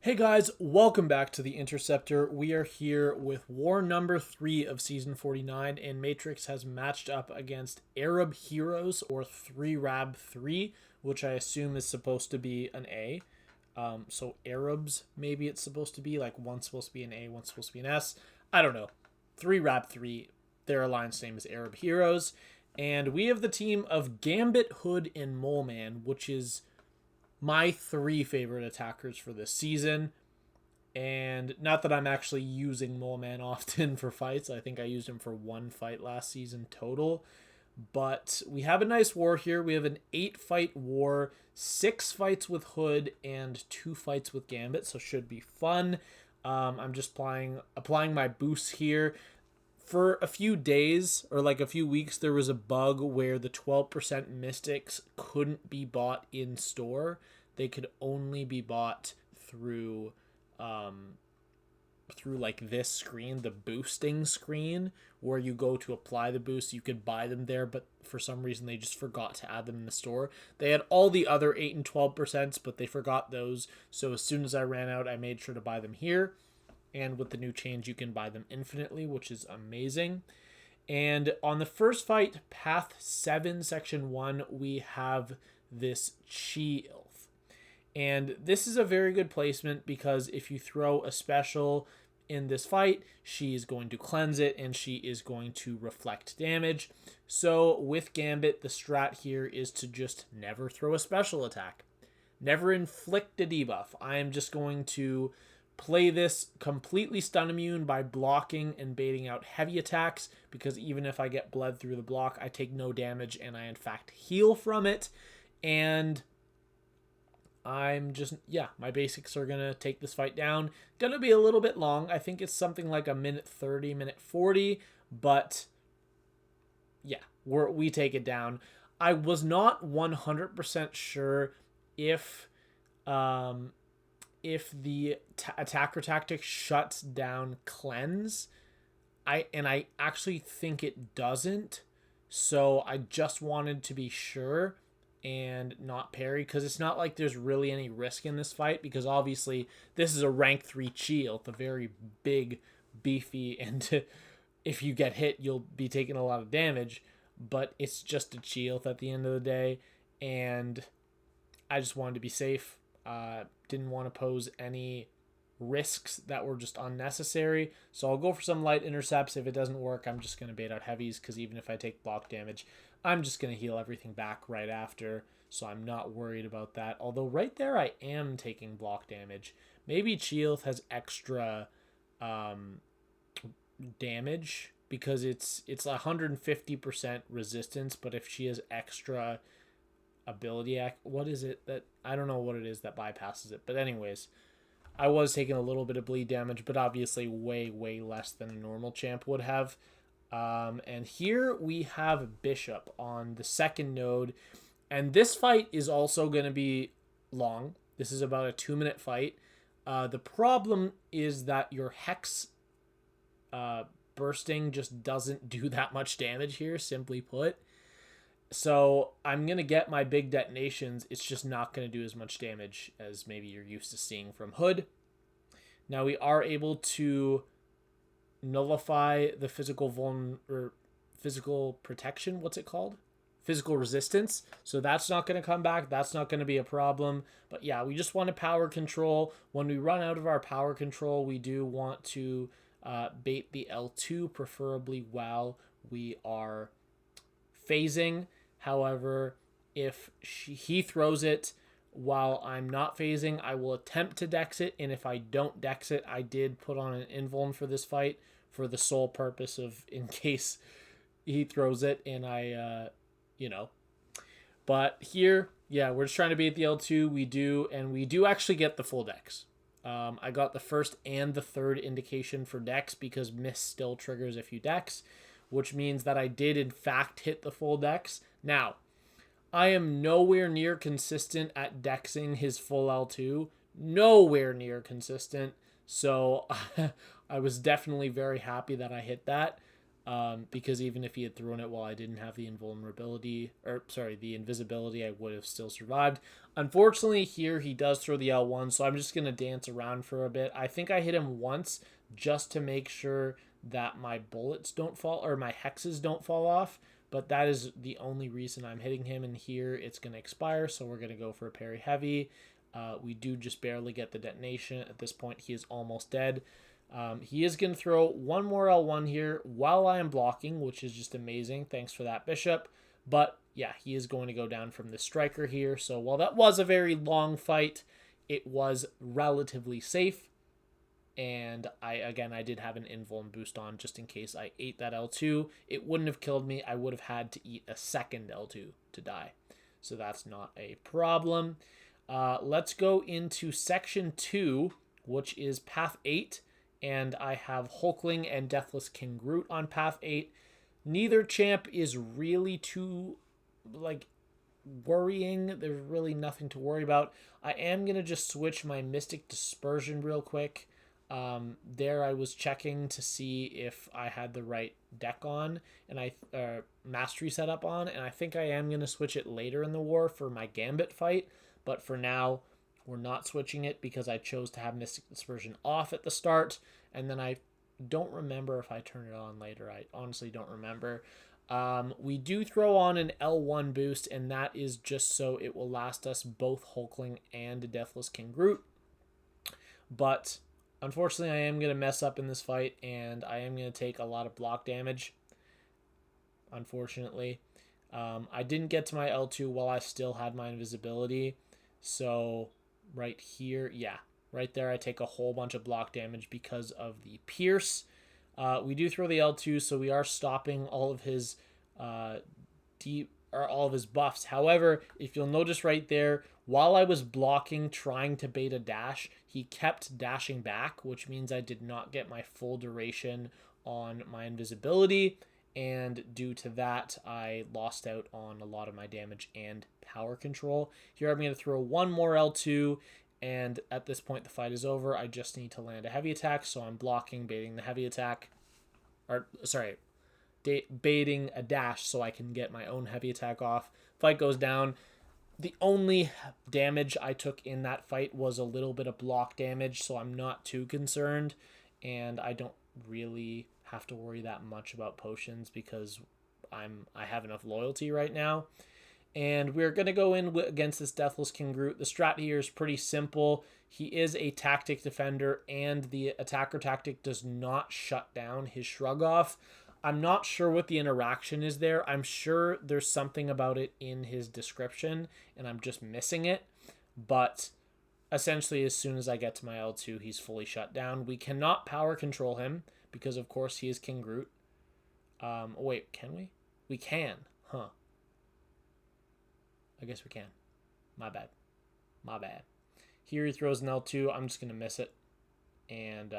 Hey guys, welcome back to the Interceptor. We are here with war number 3 of season 49, and Matrix has matched up against Arab Heroes, or 3 Rab 3, which I assume is supposed to be an A. So Arabs, maybe it's supposed to be, like one's supposed to be an A, one's supposed to be an S. I don't know. 3 Rab 3, their alliance name is Arab Heroes. And we have the team of Gambit, Hood, and Mole Man, which is my 3 favorite attackers for this season. And not that I'm actually using Mole Man often for fights. I think I used him for 1 fight last season total. But we have a nice war here. We have an 8 fight war, 6 fights with Hood, and 2 fights with Gambit. So should be fun. I'm just applying my boosts here. For a few days or like a few weeks, there was a bug where the 12% mystics couldn't be bought in store. They could only be bought through like this screen, the boosting screen, where you go to apply the boost. You could buy them there, but for some reason they just forgot to add them in the store. They had all the other 8 and 12%, but they forgot those. So as soon as I ran out, I made sure to buy them here. And with the new change, you can buy them infinitely, which is amazing. And on the first fight, Path 7, Section 1, we have this Chee'ilth. And this is a very good placement because if you throw a special in this fight, she is going to cleanse it and she is going to reflect damage. So with Gambit, the strat here is to just never throw a special attack. Never inflict a debuff. I am just going to play this completely stun immune by blocking and baiting out heavy attacks, because even if I get bled through the block, I take no damage and I in fact heal from it. And I'm just, my basics are going to take this fight down. Going to be a little bit long. I think it's something like a minute 30, minute 40, but yeah, we take it down. I was not 100% sure if the attacker tactic shuts down cleanse. I actually think it doesn't. So I just wanted to be sure and not parry, because it's not like there's really any risk in this fight, because obviously this is a rank 3 Chee'ilth, a very big, beefy, and if you get hit, you'll be taking a lot of damage, but it's just a Chee'ilth at the end of the day, and I just wanted to be safe. Didn't want to pose any risks that were just unnecessary. So I'll go for some light intercepts. If it doesn't work, I'm just going to bait out heavies, because even if I take block damage, I'm just going to heal everything back right after. So I'm not worried about that. Although right there, I am taking block damage. Maybe Chee'ilth has extra damage because it's 150% resistance, but if she has extra ability, what is it that I don't know what it is that bypasses it, but anyways, I was taking a little bit of bleed damage, but obviously way less than a normal champ would have. And here we have Bishop on the second node, and this fight is also going to be long. This is about a 2-minute fight. The problem is that your hex bursting just doesn't do that much damage here, simply put. So I'm going to get my big detonations. It's just not going to do as much damage as maybe you're used to seeing from Hood. Now we are able to nullify the physical protection. What's it called? Physical resistance. So that's not going to come back. That's not going to be a problem. But yeah, we just want to power control. When we run out of our power control, we do want to bait the L2, preferably while we are phasing. However, if he throws it while I'm not phasing, I will attempt to dex it, and if I don't dex it, I did put on an invuln for this fight for the sole purpose of in case he throws it and I, But here, yeah, we're just trying to beat the L2. We do actually get the full dex. I got the first and the third indication for dex because miss still triggers if you dex, which means that I did in fact hit the full dex. Now, I am nowhere near consistent at dexing his full L2. Nowhere near consistent. So I was definitely very happy that I hit that. because even if he had thrown it while I didn't have the invulnerability, or sorry, the invisibility, I would have still survived. Unfortunately, here he does throw the L1, so I'm just going to dance around for a bit. I think I hit him once just to make sure that my bullets don't fall, or my hexes don't fall off, but that is the only reason I'm hitting him, and here it's going to expire, so we're going to go for a parry heavy. We do just barely get the detonation. At this point, he is almost dead. He is going to throw one more L1 here while I am blocking, which is just amazing. Thanks for that, Bishop. But yeah, he is going to go down from the striker here. So while that was a very long fight, it was relatively safe. And I did have an invuln boost on just in case I ate that L2. It wouldn't have killed me. I would have had to eat a second L2 to die. So that's not a problem. Let's go into section 2, which is path 8. And I have Hulkling and Deathless King Groot on path 8. Neither champ is really too, worrying. There's really nothing to worry about. I am going to just switch my Mystic Dispersion real quick. There I was checking to see if I had the right deck on, and mastery setup on, and I think I am going to switch it later in the war for my Gambit fight. But for now, we're not switching it because I chose to have Mystic Dispersion off at the start, and then I don't remember if I turn it on later. I honestly don't remember. We do throw on an L1 boost, and that is just so it will last us both Hulkling and Deathless King Groot. But unfortunately, I am going to mess up in this fight, and I am going to take a lot of block damage, unfortunately. I didn't get to my L2 while I still had my invisibility, so right here, yeah, right there I take a whole bunch of block damage because of the pierce. We do throw the L2, so we are stopping all of his all of his buffs. However, if you'll notice right there, while I was blocking trying to bait a dash, he kept dashing back, which means I did not get my full duration on my invisibility, and due to that, I lost out on a lot of my damage and power control. Here I'm going to throw one more L2, and at this point the fight is over. I just need to land a heavy attack, so I'm blocking, baiting the heavy attack. Or, sorry, baiting a dash so I can get my own heavy attack off. Fight goes down. The only damage I took in that fight was a little bit of block damage, so I'm not too concerned, and I don't really have to worry that much about potions because I have enough loyalty right now. And we're going to go in against this Deathless King Groot. The strat here is pretty simple. He is a tactic defender, and the attacker tactic does not shut down his shrug off. I'm not sure what the interaction is there. I'm sure there's something about it in his description, and I'm just missing it. But essentially, as soon as I get to my L2, he's fully shut down. We cannot power control him because, of course, he is King Groot. Wait, can we? We can. Huh. I guess we can. My bad. Here he throws an L2. I'm just going to miss it. And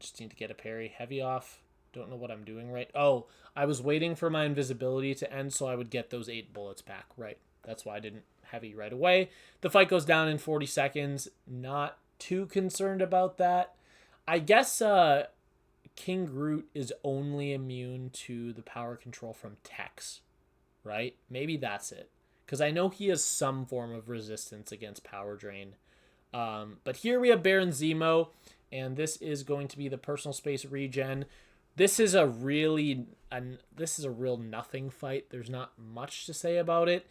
just need to get a parry heavy off. Don't know what I'm doing right. Oh, I was waiting for my invisibility to end so I would get those 8 bullets back. Right. That's why I didn't heavy right away. The fight goes down in 40 seconds. Not too concerned about that. I guess King Groot is only immune to the power control from Tex. Right? Maybe that's it. Because I know he has some form of resistance against power drain. But here we have Baron Zemo, and this is going to be the personal space regen. This is a real nothing fight. There's not much to say about it.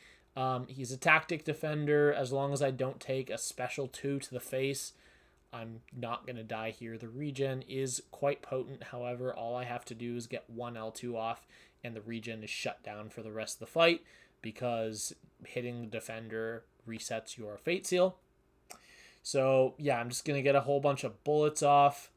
He's a tactic defender. As long as I don't take a special 2 to the face, I'm not going to die here. The regen is quite potent. However, all I have to do is get one L2 off, and the regen is shut down for the rest of the fight because hitting the defender resets your fate seal. So, yeah, I'm just going to get a whole bunch of bullets off,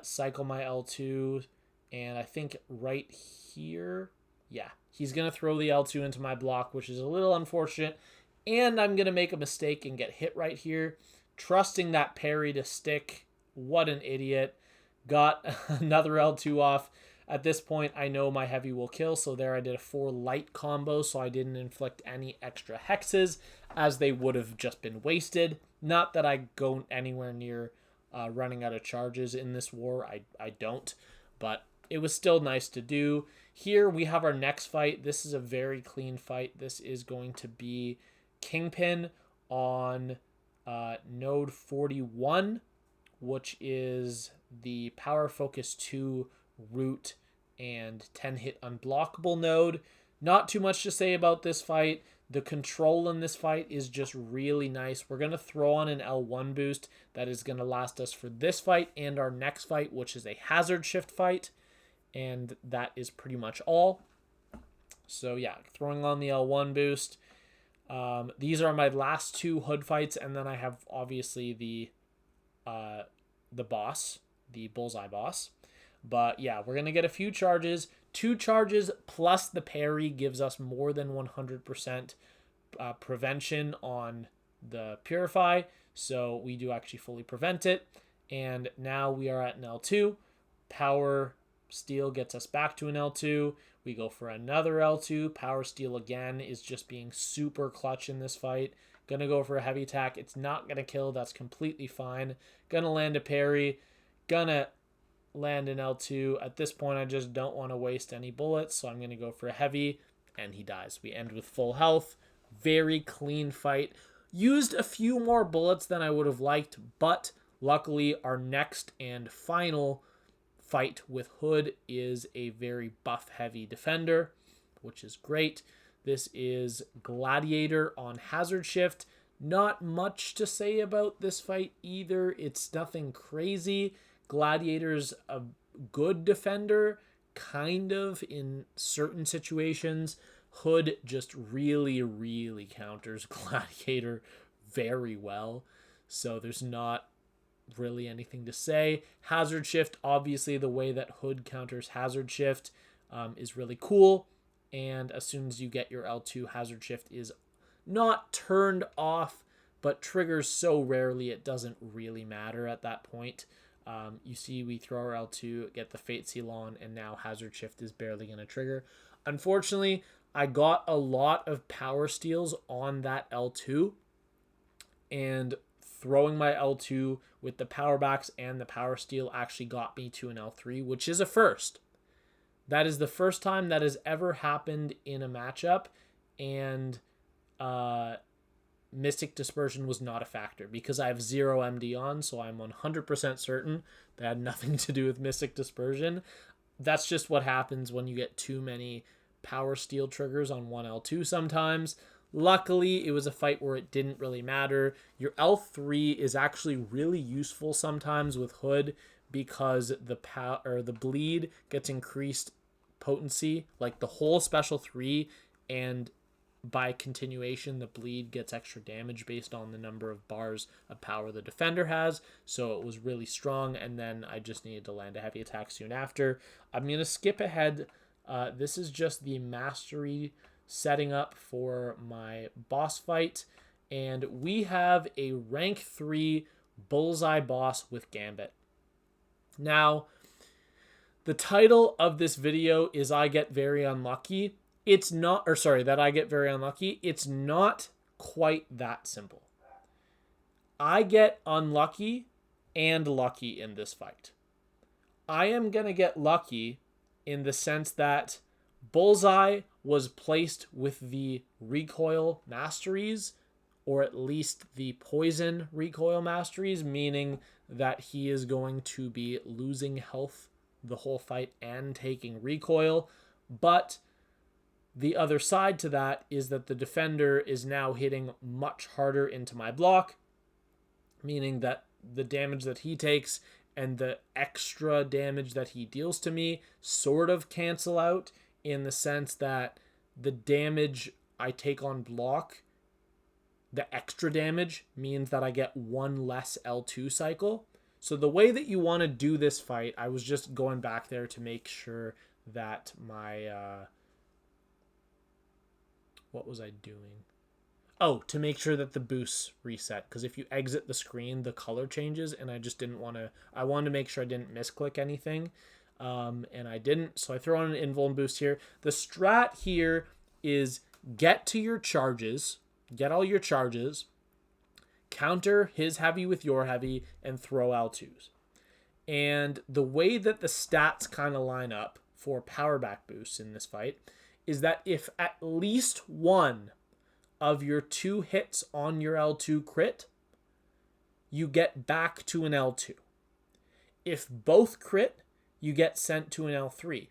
cycle my L2, and I think right here, yeah, he's going to throw the L2 into my block, which is a little unfortunate, and I'm going to make a mistake and get hit right here, trusting that parry to stick. What an idiot. Got another L2 off. At this point, I know my heavy will kill, so there I did a 4 light combo, so I didn't inflict any extra hexes, as they would have just been wasted. Not that I go anywhere near running out of charges in this war. I don't, but it was still nice to do. Here we have our next fight. This is a very clean fight. This is going to be Kingpin on node 41, which is the Power Focus 2 Root and 10-hit unblockable node. Not too much to say about this fight. The control in this fight is just really nice. We're going to throw on an L1 boost that is going to last us for this fight and our next fight, which is a hazard shift fight. And that is pretty much all. So yeah, throwing on the L1 boost. These are my last two hood fights, and then I have obviously the boss, the Bullseye Boss. But yeah, we're gonna get a few charges. 2 charges plus the parry gives us more than 100% prevention on the Purify. So we do actually fully prevent it. And now we are at an L2. Power Steel gets us back to an L2. We go for another L2. Power Steel again is just being super clutch in this fight. Gonna go for a heavy attack. It's not gonna kill. That's completely fine. Gonna land a parry. Gonna land an L2. At this point, I just don't want to waste any bullets, so I'm gonna go for a heavy, and he dies. We end with full health. Very clean fight. Used a few more bullets than I would have liked, but luckily our next and final fight with Hood is a very buff heavy defender, which is great. This is Gladiator on hazard shift. Not much to say about this fight either. It's nothing crazy. Gladiator's a good defender, kind of, in certain situations. Hood just really, really counters Gladiator very well. So there's not really anything to say. Hazard shift, obviously the way that Hood counters hazard shift is really cool. And as soon as you get your L2, hazard shift is not turned off, but triggers so rarely it doesn't really matter at that point. You see we throw our L2, get the Fate Seal on, and now hazard shift is barely going to trigger. Unfortunately, I got a lot of power steals on that L2, and throwing my L2 with the power backs and the power steal actually got me to an L3, which is a first. That is the first time that has ever happened in a matchup, and Mystic Dispersion was not a factor because I have 0 MD on, so I'm 100% certain that had nothing to do with Mystic Dispersion. That's just what happens when you get too many power steal triggers on one L2 sometimes. Luckily, it was a fight where it didn't really matter. Your L3 is actually really useful sometimes with Hood because the bleed gets increased potency, like the whole special 3, and by continuation the bleed gets extra damage based on the number of bars of power the defender has. So it was really strong, and then I just needed to land a heavy attack soon after. I'm going to skip ahead. This is just the mastery setting up for my boss fight, and we have a rank 3 Bullseye Boss with Gambit. Now, the title of this video is I Get Very Unlucky. It's not, or sorry, that I get very unlucky. It's not quite that simple. I get unlucky and lucky in this fight. I am going to get lucky in the sense that Bullseye was placed with the recoil masteries, or at least the poison recoil masteries, meaning that he is going to be losing health the whole fight and taking recoil. But the other side to that is that the defender is now hitting much harder into my block, meaning that the damage that he takes and the extra damage that he deals to me sort of cancel out, in the sense that the damage I take on block, the extra damage, means that I get one less L2 cycle. So the way that you want to do this fight, I was just going back there to make sure that my... what was I doing? Oh, to make sure that the boosts reset, because if you exit the screen, the color changes, and I just didn't want to... I wanted to make sure I didn't misclick anything. And I didn't, so I throw on an invuln boost here. The strat here is get to your charges, get all your charges, counter his heavy with your heavy, and throw L2s. And the way that the stats kind of line up for power back boosts in this fight is that if at least one of your 2 hits on your L2 crit, you get back to an L2. If both crit, you get sent to an L3.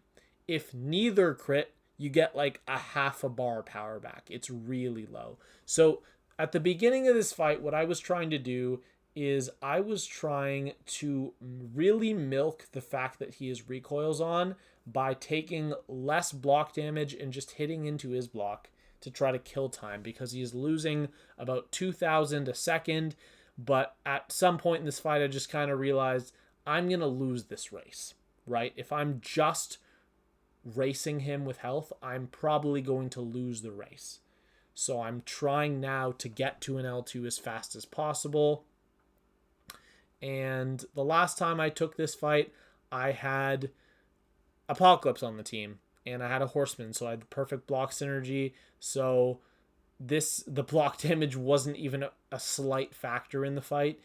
If neither crit, you get like a half a bar power back. It's really low. So at the beginning of this fight, what I was trying to do is I was trying to really milk the fact that he has recoils on by taking less block damage and just hitting into his block to try to kill time, because he is losing about 2,000 a second. But at some point in this fight, I just kind of realized I'm going to lose this race, right? If I'm just racing him with health, I'm probably going to lose the race. So I'm trying now to get to an L2 as fast as possible. And the last time I took this fight, I had Apocalypse on the team, and I had a Horseman, so I had the perfect block synergy. So the block damage wasn't even a slight factor in the fight.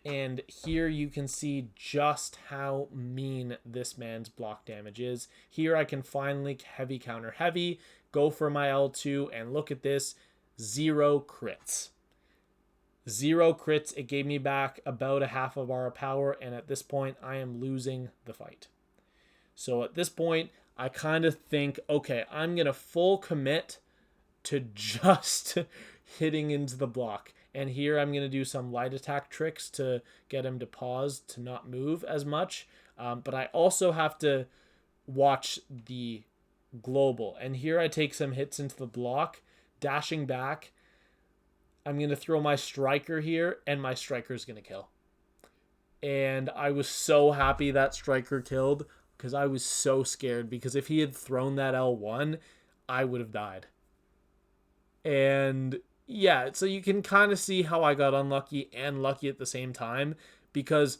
And here you can see just how mean this man's block damage is. Here I can finally heavy counter heavy, go for my L2, and look at this, 0 crits. 0 crits. It gave me back about a half a bar of power, and at this point I am losing the fight. So at this point I kind of think, okay, I'm going to full commit to just hitting into the block. And here I'm going to do some light attack tricks to get him to pause, to not move as much. But I also have to watch the global. And here I take some hits into the block, dashing back. I'm going to throw my striker here, and my striker is going to kill. And I was so happy that striker killed, because I was so scared, because if he had thrown that L1, I would have died. And yeah, so you can kind of see how I got unlucky and lucky at the same time, because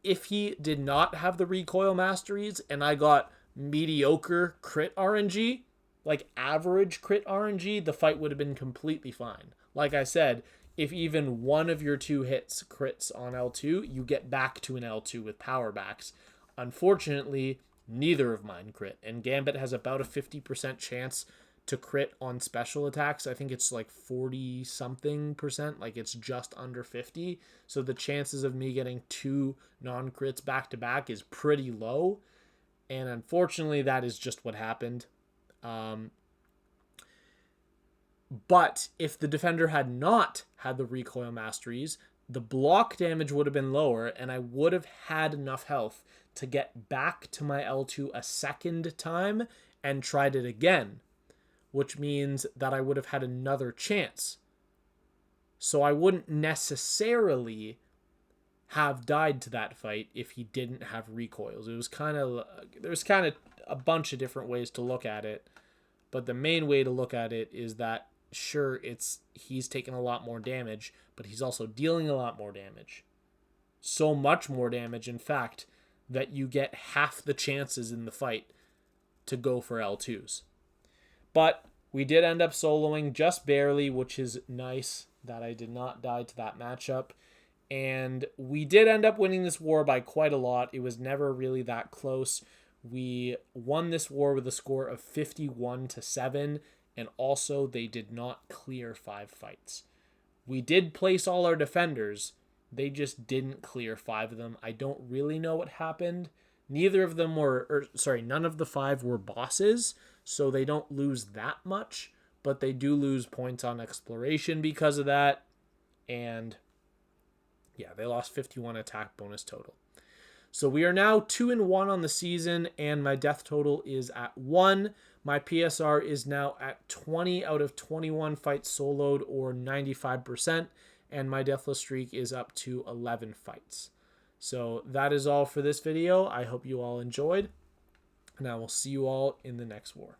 if he did not have the recoil masteries and I got mediocre crit RNG, like average crit RNG, the fight would have been completely fine. Like I said, if even one of your 2 hits crits on L2, you get back to an L2 with power backs. Unfortunately, neither of mine crit, and Gambit has about a 50% chance to crit on special attacks. I think it's like 40 something percent, like it's just under 50. So the chances of me getting 2 non-crits back to back is pretty low. And unfortunately, that is just what happened. But if the defender had not had the recoil masteries, the block damage would have been lower, and I would have had enough health to get back to my L2 a second time and tried it again, which means that I would have had another chance. So I wouldn't necessarily have died to that fight if he didn't have recoils. There's kind of a bunch of different ways to look at it, but the main way to look at it is that sure, he's taking a lot more damage, but he's also dealing a lot more damage. So much more damage, in fact, that you get half the chances in the fight to go for L2s. But we did end up soloing just barely, which is nice that I did not die to that matchup. And we did end up winning this war by quite a lot. It was never really that close. We won this war with a score of 51-7, and also they did not clear 5 fights. We did place all our defenders. They just didn't clear 5 of them. I don't really know what happened. None of the 5 were bosses, so they don't lose that much, but they do lose points on exploration because of that. And yeah, they lost 51 attack bonus total. So we are now 2-1 on the season, and my death total is at 1. My PSR is now at 20 out of 21 fights soloed, or 95%, and my deathless streak is up to 11 fights. So that is all for this video. I hope you all enjoyed, and I will see you all in the next war.